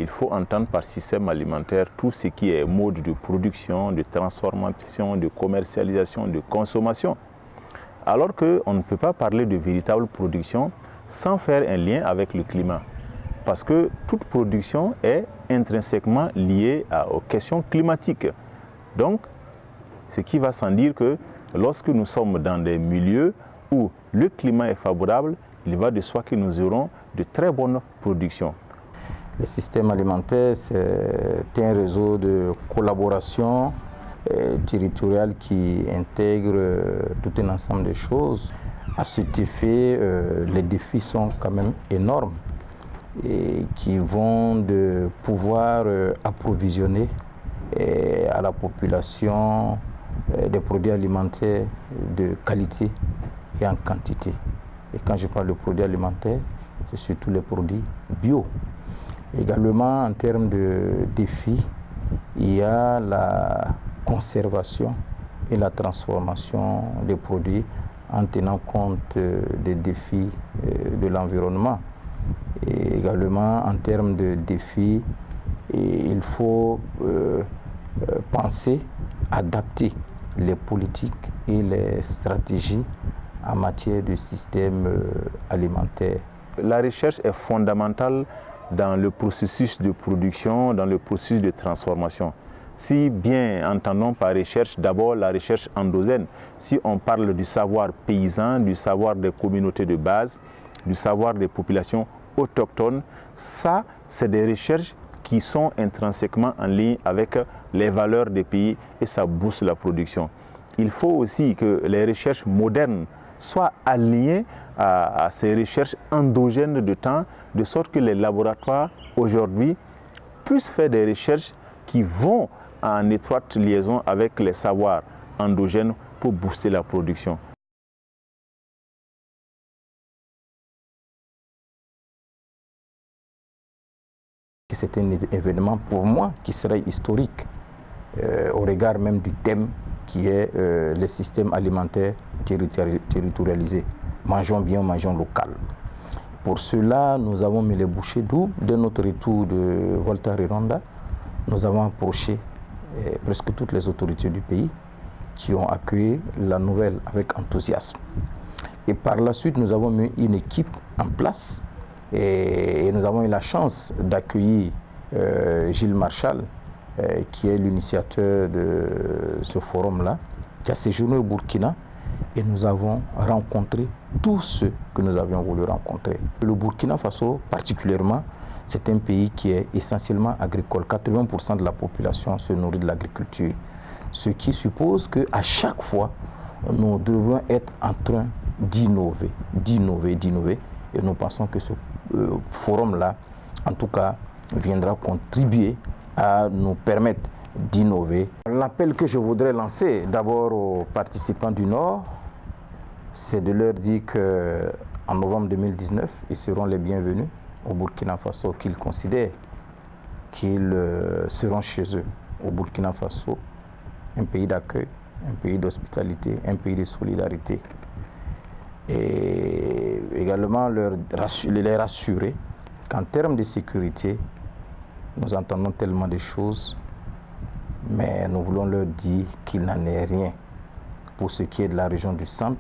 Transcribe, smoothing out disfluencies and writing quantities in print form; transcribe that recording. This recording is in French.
Il faut entendre par système alimentaire tout ce qui est mode de production, de transformation, de commercialisation, de consommation. Alors qu'on ne peut pas parler de véritable production sans faire un lien avec le climat. Parce que toute production est intrinsèquement liée aux questions climatiques. Donc, ce qui va sans dire que lorsque nous sommes dans des milieux où le climat est favorable, il va de soi que nous aurons de très bonnes productions. Le système alimentaire, c'est un réseau de collaboration territoriale qui intègre tout un ensemble de choses. À cet effet, les défis sont quand même énormes et qui vont de pouvoir approvisionner à la population des produits alimentaires de qualité et en quantité. Et quand je parle de produits alimentaires, c'est surtout les produits bio. Également, en termes de défis, il y a la conservation et la transformation des produits en tenant compte des défis de l'environnement. Et également, en termes de défis, il faut penser, adapter les politiques et les stratégies en matière de système alimentaire. La recherche est fondamentale dans le processus de production, dans le processus de transformation. Si bien entendons par recherche, d'abord la recherche endogène, si on parle du savoir paysan, du savoir des communautés de base, du savoir des populations autochtones, ça, c'est des recherches qui sont intrinsèquement en ligne avec les valeurs des pays et ça booste la production. Il faut aussi que les recherches modernes soient alignées à ces recherches endogènes de temps, de sorte que les laboratoires aujourd'hui puissent faire des recherches qui vont en étroite liaison avec les savoirs endogènes pour booster la production. C'est un événement pour moi qui serait historique au regard même du thème qui est le système alimentaire territorialisé. Mangeons bien, mangeons local. Pour cela, nous avons mis les bouchées doubles. Dès notre retour de Volta Redonda, nous avons approché presque toutes les autorités du pays qui ont accueilli la nouvelle avec enthousiasme. Et par la suite, nous avons mis une équipe en place et nous avons eu la chance d'accueillir Gilles Marchal, qui est l'initiateur de ce forum-là, qui a séjourné au Burkina, et nous avons rencontré tous ceux que nous avions voulu rencontrer. Le Burkina Faso, particulièrement, c'est un pays qui est essentiellement agricole. 80% de la population se nourrit de l'agriculture, ce qui suppose qu'à chaque fois, nous devons être en train d'innover, et nous pensons que ce forum-là, en tout cas, viendra contribuer à nous permettre d'innover. L'appel que je voudrais lancer d'abord aux participants du Nord, c'est de leur dire qu'en novembre 2019, ils seront les bienvenus au Burkina Faso, qu'ils considèrent qu'ils seront chez eux. Au Burkina Faso, un pays d'accueil, un pays d'hospitalité, un pays de solidarité. Et également les rassurer qu'en termes de sécurité, nous entendons tellement de choses, mais nous voulons leur dire qu'il n'en est rien pour ce qui est de la région du centre,